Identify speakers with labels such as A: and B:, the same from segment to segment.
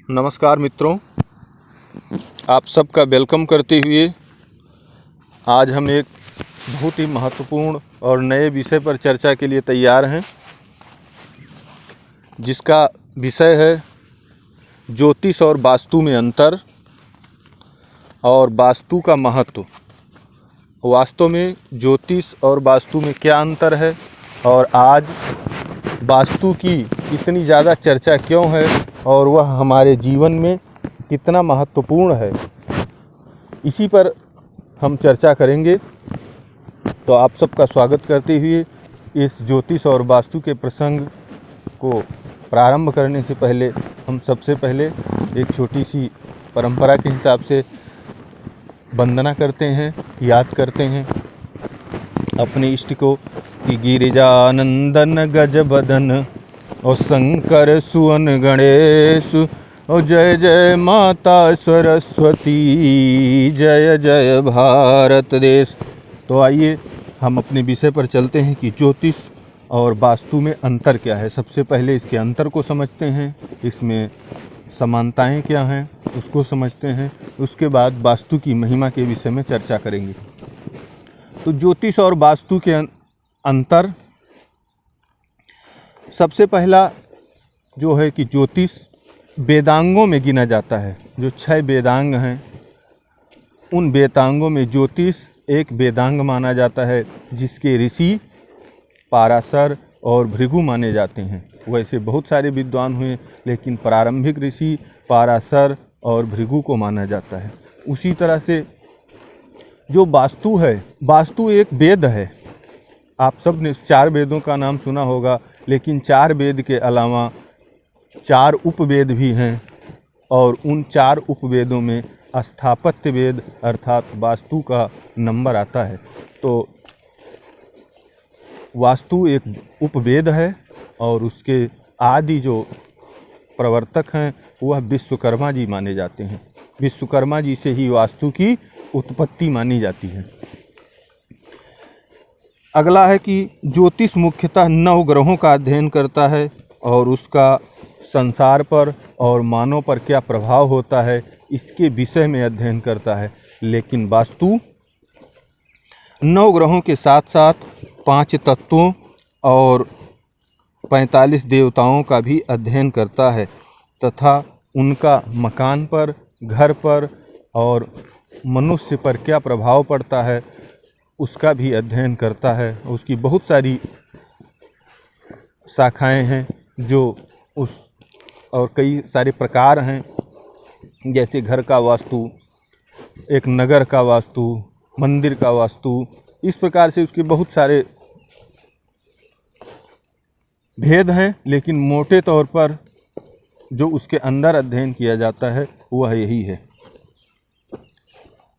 A: नमस्कार मित्रों, आप सबका वेलकम करते हुए आज हम एक बहुत ही महत्वपूर्ण और नए विषय पर चर्चा के लिए तैयार हैं, जिसका विषय है ज्योतिष और वास्तु में अंतर और वास्तु का महत्व। वास्तव में ज्योतिष और वास्तु में क्या अंतर है और आज वास्तु की इतनी ज़्यादा चर्चा क्यों है और वह हमारे जीवन में कितना महत्वपूर्ण है, इसी पर हम चर्चा करेंगे। तो आप सबका स्वागत करते हुए इस ज्योतिष और वास्तु के प्रसंग को प्रारंभ करने से पहले हम सबसे पहले एक छोटी सी परंपरा के हिसाब से वंदना करते हैं, याद करते हैं अपने इष्ट को कि गिरिजानंदन गजबदन और शंकर सुवन गणेश और जय जय माता सरस्वती, जय जय भारत देश। तो आइए हम अपने विषय पर चलते हैं कि ज्योतिष और वास्तु में अंतर क्या है। सबसे पहले इसके अंतर को समझते हैं, इसमें समानताएं क्या हैं उसको समझते हैं, उसके बाद वास्तु की महिमा के विषय में चर्चा करेंगे। तो ज्योतिष और वास्तु के अंतर, सबसे पहला जो है कि ज्योतिष वेदांगों में गिना जाता है। जो 6 वेदांग हैं उन वेदांगों में ज्योतिष एक वेदांग माना जाता है, जिसके ऋषि पाराशर और भृगु माने जाते हैं। वैसे बहुत सारे विद्वान हुए, लेकिन प्रारंभिक ऋषि पाराशर और भृगु को माना जाता है। उसी तरह से जो वास्तु है, वास्तु एक वेद है। आप सब ने 4 वेदों का नाम सुना होगा, लेकिन 4 वेद के अलावा 4 उपवेद भी हैं और उन 4 उपवेदों में स्थापत्य वेद अर्थात वास्तु का नंबर आता है। तो वास्तु एक उपवेद है और उसके आदि जो प्रवर्तक हैं वह विश्वकर्मा जी माने जाते हैं। विश्वकर्मा जी से ही वास्तु की उत्पत्ति मानी जाती है। अगला है कि ज्योतिष मुख्यतः 9 ग्रहों का अध्ययन करता है और उसका संसार पर और मानव पर क्या प्रभाव होता है इसके विषय में अध्ययन करता है। लेकिन वास्तु 9 ग्रहों के साथ साथ 5 तत्वों और 45 देवताओं का भी अध्ययन करता है तथा उनका मकान पर, घर पर और मनुष्य पर क्या प्रभाव पड़ता है उसका भी अध्ययन करता है। उसकी बहुत सारी शाखाएं हैं जो उस और कई सारे प्रकार हैं, जैसे घर का वास्तु, एक नगर का वास्तु, मंदिर का वास्तु, इस प्रकार से उसके बहुत सारे भेद हैं। लेकिन मोटे तौर पर जो उसके अंदर अध्ययन किया जाता है वह यही है।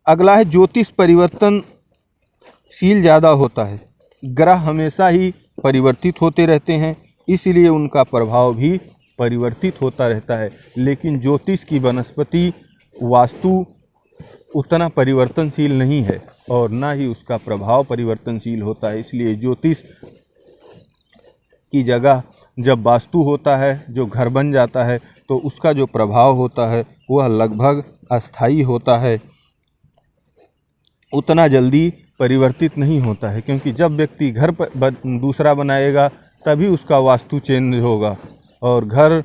A: अगला है ज्योतिष परिवर्तनशील ज़्यादा होता है। ग्रह हमेशा ही परिवर्तित होते रहते हैं, इसलिए उनका प्रभाव भी परिवर्तित होता रहता है। लेकिन ज्योतिष की वनस्पति वास्तु उतना परिवर्तनशील नहीं है और ना ही उसका प्रभाव परिवर्तनशील होता है। इसलिए ज्योतिष की जगह जब वास्तु होता है, जो घर बन जाता है, तो उसका जो प्रभाव होता है वह लगभग अस्थायी होता है, उतना जल्दी परिवर्तित नहीं होता है। क्योंकि जब व्यक्ति घर पर दूसरा बनाएगा तभी उसका वास्तु चेंज होगा, और घर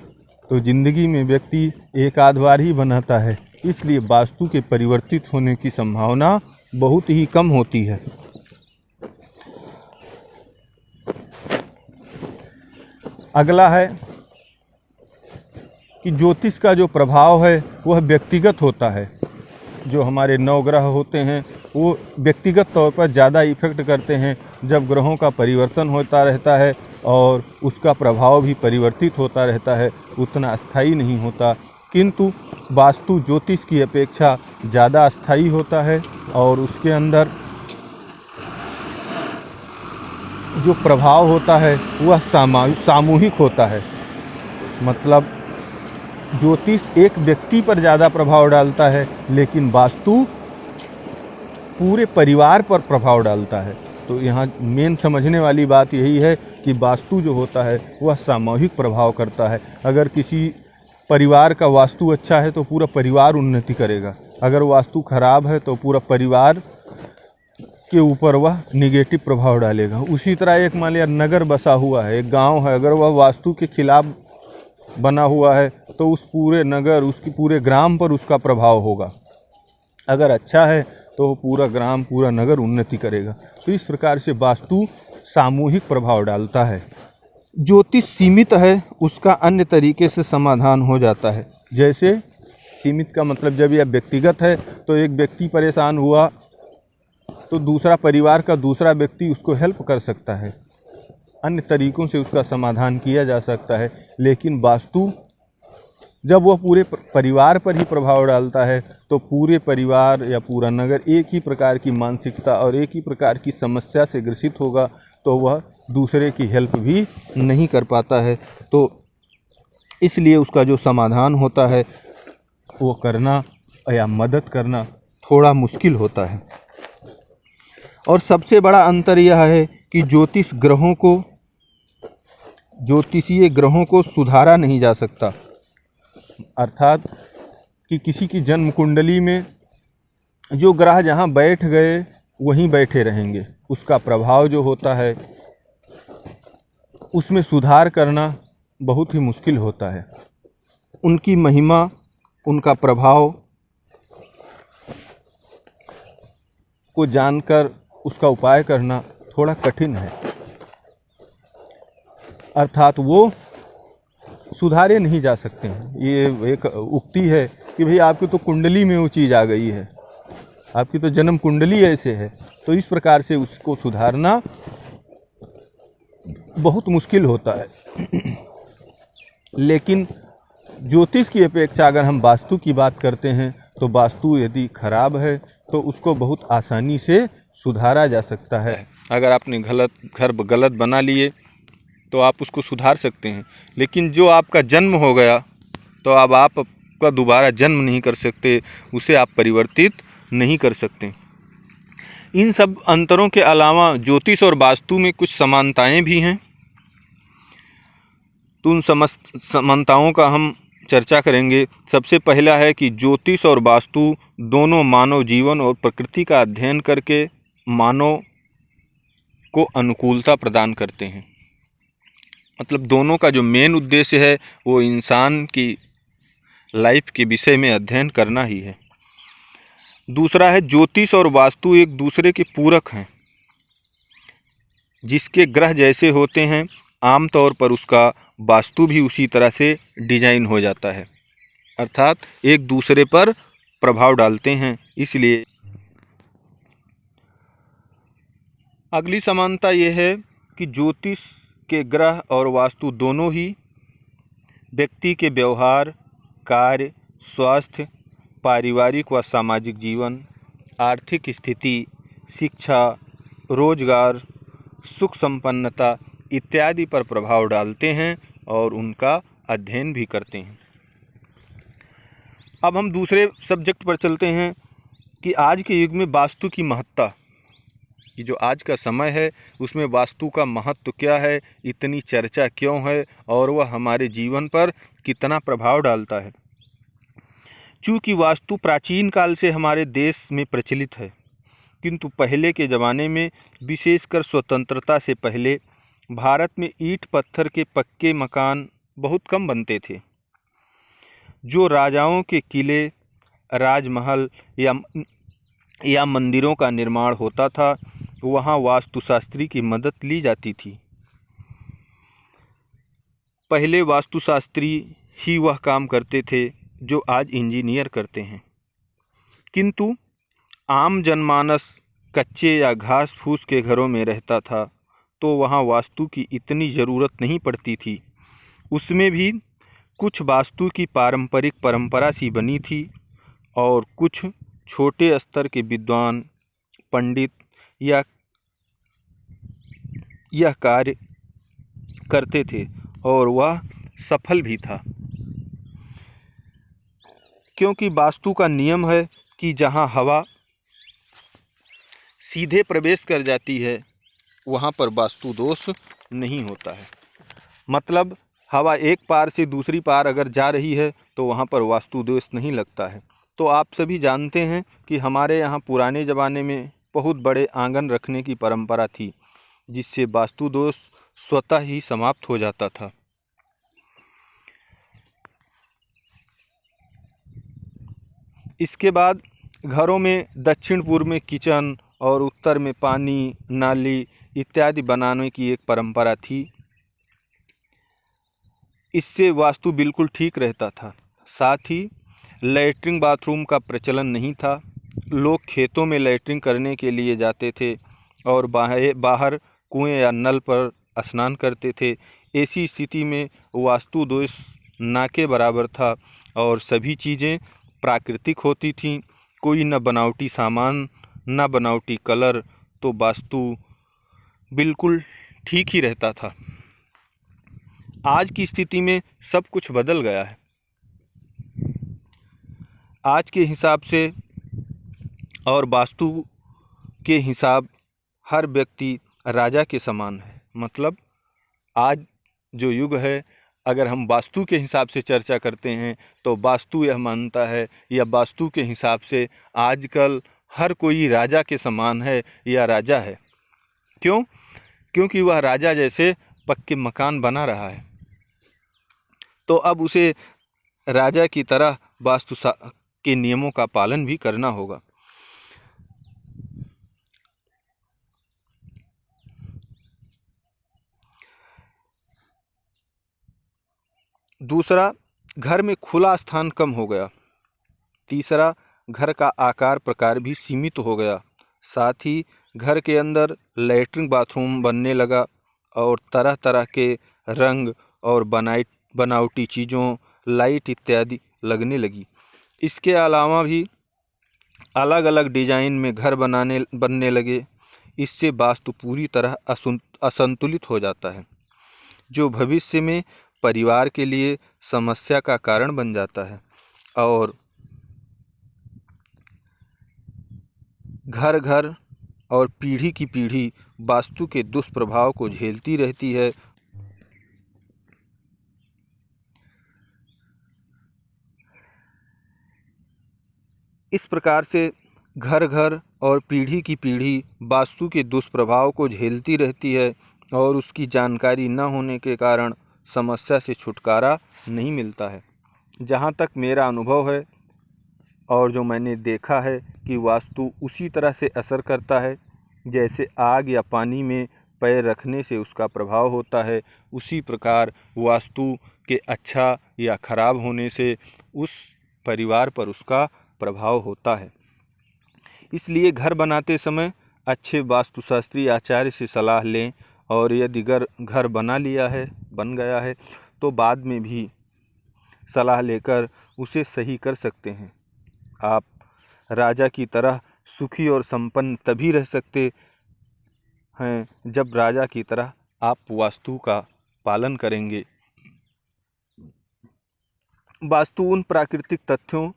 A: तो ज़िंदगी में व्यक्ति एक आध बार ही बनाता है, इसलिए वास्तु के परिवर्तित होने की संभावना बहुत ही कम होती है। अगला है कि ज्योतिष का जो प्रभाव है वह व्यक्तिगत होता है। जो हमारे 9 ग्रह होते हैं वो व्यक्तिगत तौर पर ज़्यादा इफेक्ट करते हैं। जब ग्रहों का परिवर्तन होता रहता है और उसका प्रभाव भी परिवर्तित होता रहता है, उतना अस्थायी नहीं होता। किंतु वास्तु ज्योतिष की अपेक्षा ज़्यादा अस्थायी होता है और उसके अंदर जो प्रभाव होता है वह सामूहिक होता है। मतलब ज्योतिष एक व्यक्ति पर ज़्यादा प्रभाव डालता है, लेकिन वास्तु पूरे परिवार पर प्रभाव डालता है। तो यहाँ मेन समझने वाली बात यही है कि वास्तु जो होता है वह सामूहिक प्रभाव करता है। अगर किसी परिवार का वास्तु अच्छा है तो पूरा परिवार उन्नति करेगा, अगर वास्तु खराब है तो पूरा परिवार के ऊपर वह निगेटिव प्रभाव डालेगा। उसी तरह एक मान लिया नगर बसा हुआ है, एक गांव है, अगर वह वास्तु के खिलाफ बना हुआ है तो उस पूरे नगर, उसकी पूरे ग्राम पर उसका प्रभाव होगा। अगर अच्छा है तो पूरा ग्राम, पूरा नगर उन्नति करेगा। तो इस प्रकार से वास्तु सामूहिक प्रभाव डालता है। ज्योतिष सीमित है, उसका अन्य तरीके से समाधान हो जाता है। जैसे सीमित का मतलब जब यह व्यक्तिगत है तो एक व्यक्ति परेशान हुआ तो दूसरा परिवार का दूसरा व्यक्ति उसको हेल्प कर सकता है, अन्य तरीकों से उसका समाधान किया जा सकता है। लेकिन वास्तु जब वह पूरे परिवार पर ही प्रभाव डालता है तो पूरे परिवार या पूरा नगर एक ही प्रकार की मानसिकता और एक ही प्रकार की समस्या से ग्रसित होगा, तो वह दूसरे की हेल्प भी नहीं कर पाता है। तो इसलिए उसका जो समाधान होता है वो करना या मदद करना थोड़ा मुश्किल होता है। और सबसे बड़ा अंतर यह है कि ज्योतिषीय ग्रहों को सुधारा नहीं जा सकता, अर्थात कि किसी की जन्म कुंडली में जो ग्रह जहाँ बैठ गए वहीं बैठे रहेंगे, उसका प्रभाव जो होता है उसमें सुधार करना बहुत ही मुश्किल होता है। उनकी महिमा, उनका प्रभाव को जानकर उसका उपाय करना थोड़ा कठिन है, अर्थात वो सुधारे नहीं जा सकते हैं। ये एक उक्ति है कि भाई आपकी तो कुंडली में वो चीज़ आ गई है, आपकी तो जन्म कुंडली ऐसे है, तो इस प्रकार से उसको सुधारना बहुत मुश्किल होता है। लेकिन ज्योतिष की अपेक्षा अगर हम वास्तु की बात करते हैं तो वास्तु यदि खराब है तो उसको बहुत आसानी से सुधारा जा सकता है। अगर आपने घर गलत बना लिए तो आप उसको सुधार सकते हैं, लेकिन जो आपका जन्म हो गया तो अब आपका दोबारा जन्म नहीं कर सकते, उसे आप परिवर्तित नहीं कर सकते। इन सब अंतरों के अलावा ज्योतिष और वास्तु में कुछ समानताएं भी हैं, तो उन समानताओं का हम चर्चा करेंगे। सबसे पहला है कि ज्योतिष और वास्तु दोनों मानव जीवन और प्रकृति का अध्ययन करके मानव को अनुकूलता प्रदान करते हैं। मतलब दोनों का जो मेन उद्देश्य है वो इंसान की लाइफ के विषय में अध्ययन करना ही है। दूसरा है ज्योतिष और वास्तु एक दूसरे के पूरक हैं। जिसके ग्रह जैसे होते हैं आमतौर पर उसका वास्तु भी उसी तरह से डिजाइन हो जाता है, अर्थात एक दूसरे पर प्रभाव डालते हैं। इसलिए अगली समानता यह है कि ज्योतिष के ग्रह और वास्तु दोनों ही व्यक्ति के व्यवहार, कार्य, स्वास्थ्य, पारिवारिक व सामाजिक जीवन, आर्थिक स्थिति, शिक्षा, रोजगार, सुख संपन्नता इत्यादि पर प्रभाव डालते हैं और उनका अध्ययन भी करते हैं। अब हम दूसरे सब्जेक्ट पर चलते हैं कि आज के युग में वास्तु की महत्ता, कि जो आज का समय है उसमें वास्तु का महत्व क्या है, इतनी चर्चा क्यों है और वह हमारे जीवन पर कितना प्रभाव डालता है। चूँकि वास्तु प्राचीन काल से हमारे देश में प्रचलित है, किंतु पहले के ज़माने में विशेषकर स्वतंत्रता से पहले भारत में ईंट पत्थर के पक्के मकान बहुत कम बनते थे। जो राजाओं के किले, राजमहल या मंदिरों का निर्माण होता था वहाँ वास्तुशास्त्री की मदद ली जाती थी। पहले वास्तुशास्त्री ही वह काम करते थे जो आज इंजीनियर करते हैं। किंतु आम जनमानस कच्चे या घास फूस के घरों में रहता था तो वहाँ वास्तु की इतनी ज़रूरत नहीं पड़ती थी। उसमें भी कुछ वास्तु की पारंपरिक परंपरा सी बनी थी और कुछ छोटे स्तर के विद्वान पंडित यह कार्य करते थे और वह सफल भी था, क्योंकि वास्तु का नियम है कि जहाँ हवा सीधे प्रवेश कर जाती है वहाँ पर वास्तु दोष नहीं होता है। मतलब हवा एक पार से दूसरी पार अगर जा रही है तो वहाँ पर वास्तु दोष नहीं लगता है। तो आप सभी जानते हैं कि हमारे यहाँ पुराने ज़माने में बहुत बड़े आंगन रखने की परंपरा थी, जिससे वास्तु दोष स्वतः ही समाप्त हो जाता था। इसके बाद घरों में दक्षिण पूर्व में किचन और उत्तर में पानी, नाली इत्यादि बनाने की एक परंपरा थी। इससे वास्तु बिल्कुल ठीक रहता था। साथ ही लैट्रिन बाथरूम का प्रचलन नहीं था। लोग खेतों में लैट्रिन करने के लिए जाते थे और बाहर कुएं या नल पर स्नान करते थे। ऐसी स्थिति में वास्तु दोष ना के बराबर था और सभी चीज़ें प्राकृतिक होती थीं। कोई न बनावटी सामान, न बनावटी कलर, तो वास्तु बिल्कुल ठीक ही रहता था। आज की स्थिति में सब कुछ बदल गया है। आज के हिसाब से और वास्तु के हिसाब हर व्यक्ति राजा के समान है। मतलब आज जो युग है, अगर हम वास्तु के हिसाब से चर्चा करते हैं तो वास्तु यह मानता है या वास्तु के हिसाब से आजकल हर कोई राजा के समान है या राजा है। क्यों? क्योंकि वह राजा जैसे पक्के मकान बना रहा है, तो अब उसे राजा की तरह वास्तु के नियमों का पालन भी करना होगा। दूसरा, घर में खुला स्थान कम हो गया। तीसरा, घर का आकार प्रकार भी सीमित हो गया। साथ ही घर के अंदर लैट्रिन बाथरूम बनने लगा और तरह तरह के रंग और बनावटी चीज़ों, लाइट इत्यादि लगने लगी। इसके अलावा भी अलग अलग डिजाइन में घर बनने लगे। इससे वास्तु पूरी तरह असंतुलित हो जाता है, जो भविष्य में परिवार के लिए समस्या का कारण बन जाता है और घर घर और पीढ़ी की पीढ़ी वास्तु के दुष्प्रभाव को झेलती रहती है। इस प्रकार से घर घर और पीढ़ी की पीढ़ी वास्तु के दुष्प्रभाव को झेलती रहती है और उसकी जानकारी न होने के कारण समस्या से छुटकारा नहीं मिलता है। जहाँ तक मेरा अनुभव है और जो मैंने देखा है कि वास्तु उसी तरह से असर करता है जैसे आग या पानी में पैर रखने से उसका प्रभाव होता है, उसी प्रकार वास्तु के अच्छा या खराब होने से उस परिवार पर उसका प्रभाव होता है। इसलिए घर बनाते समय अच्छे वास्तुशास्त्री आचार्य से सलाह लें और यदि घर बन गया है तो बाद में भी सलाह लेकर उसे सही कर सकते हैं। आप राजा की तरह सुखी और संपन्न तभी रह सकते हैं जब राजा की तरह आप वास्तु का पालन करेंगे। वास्तु उन प्राकृतिक तथ्यों,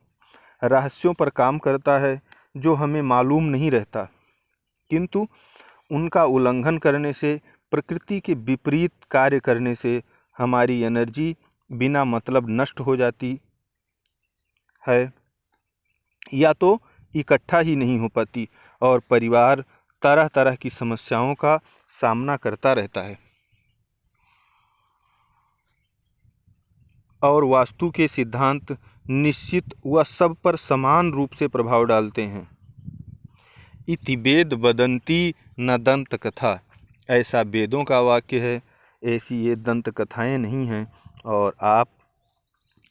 A: रहस्यों पर काम करता है जो हमें मालूम नहीं रहता, किंतु उनका उल्लंघन करने से, प्रकृति के विपरीत कार्य करने से हमारी एनर्जी बिना मतलब नष्ट हो जाती है या तो इकट्ठा ही नहीं हो पाती और परिवार तरह तरह की समस्याओं का सामना करता रहता है। और वास्तु के सिद्धांत निश्चित व सब पर समान रूप से प्रभाव डालते हैं। इति वेद वदंती न दंत कथा, ऐसा वेदों का वाक्य है, ऐसी ये दंत कथाएँ नहीं हैं। और आप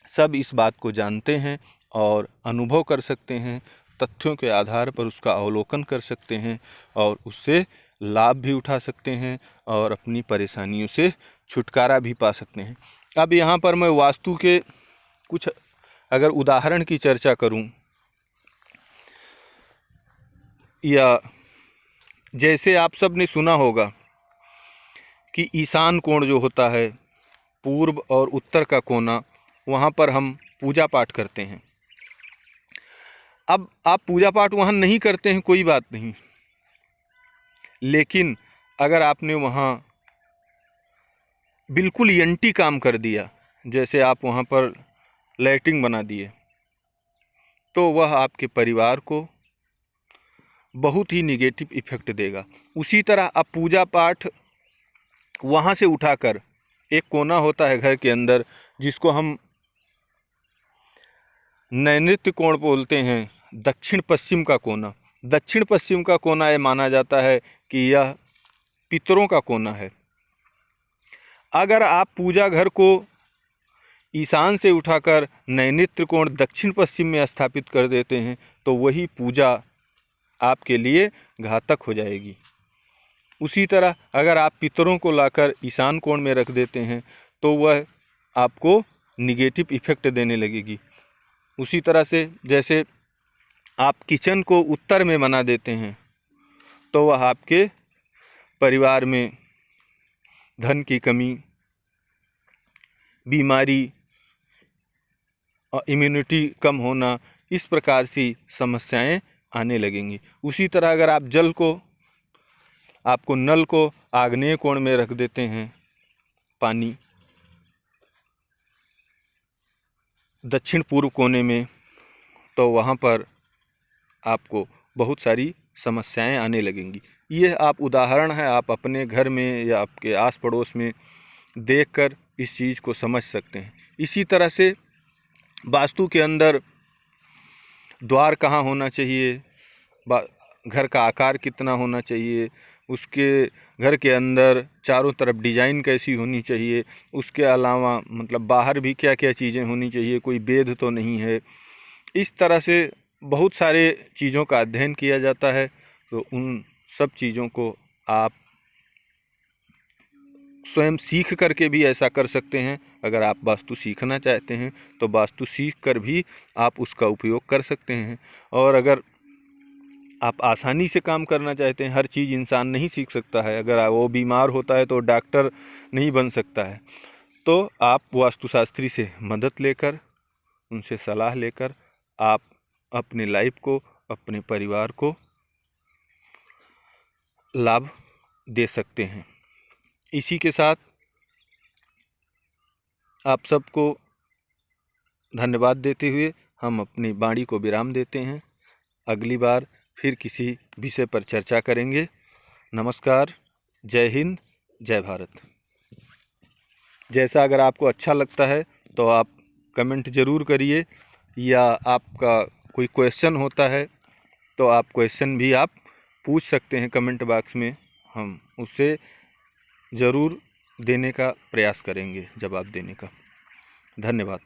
A: सब इस बात को जानते हैं और अनुभव कर सकते हैं, तथ्यों के आधार पर उसका अवलोकन कर सकते हैं और उससे लाभ भी उठा सकते हैं और अपनी परेशानियों से छुटकारा भी पा सकते हैं। अब यहाँ पर मैं वास्तु के कुछ अगर उदाहरण की चर्चा करूं, या जैसे आप सब ने सुना होगा कि ईशान कोण जो होता है, पूर्व और उत्तर का कोना, वहाँ पर हम पूजा पाठ करते हैं। अब आप पूजा पाठ वहाँ नहीं करते हैं, कोई बात नहीं, लेकिन अगर आपने वहाँ बिल्कुल एंटी काम कर दिया, जैसे आप वहाँ पर लैट्रिन बना दिए तो वह आपके परिवार को बहुत ही निगेटिव इफेक्ट देगा। उसी तरह आप पूजा पाठ वहाँ से उठाकर, एक कोना होता है घर के अंदर जिसको हम नैऋत्य कोण बोलते हैं, दक्षिण पश्चिम का कोना। दक्षिण पश्चिम का कोना ये माना जाता है कि यह पितरों का कोना है। अगर आप पूजा घर को ईशान से उठाकर नैऋत्य कोण दक्षिण पश्चिम में स्थापित कर देते हैं तो वही पूजा आपके लिए घातक हो जाएगी। उसी तरह अगर आप पितरों को लाकर ईशान कोण में रख देते हैं तो वह आपको निगेटिव इफेक्ट देने लगेगी। उसी तरह से जैसे आप किचन को उत्तर में बना देते हैं तो वह आपके परिवार में धन की कमी, बीमारी और इम्यूनिटी कम होना, इस प्रकार से समस्याएं आने लगेंगी। उसी तरह अगर आप जल को, आपको नल को आग्नेय कोण में रख देते हैं, पानी दक्षिण पूर्व कोने में, तो वहाँ पर आपको बहुत सारी समस्याएं आने लगेंगी। ये आप उदाहरण है, आप अपने घर में या आपके आस पड़ोस में देखकर इस चीज़ को समझ सकते हैं। इसी तरह से वास्तु के अंदर द्वार कहाँ होना चाहिए, घर का आकार कितना होना चाहिए, उसके घर के अंदर चारों तरफ डिजाइन कैसी होनी चाहिए, उसके अलावा मतलब बाहर भी क्या क्या चीज़ें होनी चाहिए, कोई भेद तो नहीं है। इस तरह से बहुत सारे चीज़ों का अध्ययन किया जाता है। तो उन सब चीज़ों को आप स्वयं सीख करके भी ऐसा कर सकते हैं। अगर आप वास्तु सीखना चाहते हैं तो वास्तु सीख कर भी आप उसका उपयोग कर सकते हैं। और अगर आप आसानी से काम करना चाहते हैं, हर चीज़ इंसान नहीं सीख सकता है। अगर वो बीमार होता है तो डॉक्टर नहीं बन सकता है। तो आप वास्तुशास्त्री से मदद लेकर, उनसे सलाह लेकर आप अपनी लाइफ को, अपने परिवार को लाभ दे सकते हैं। इसी के साथ आप सबको धन्यवाद देते हुए हम अपनी वाणी को विराम देते हैं। अगली बार फिर किसी विषय पर चर्चा करेंगे। नमस्कार, जय हिंद, जय भारत। जैसा अगर आपको अच्छा लगता है तो आप कमेंट ज़रूर करिए, या आपका कोई क्वेश्चन होता है तो आप क्वेश्चन भी आप पूछ सकते हैं कमेंट बॉक्स में। हम उससे ज़रूर देने का प्रयास करेंगे, जवाब देने का। धन्यवाद।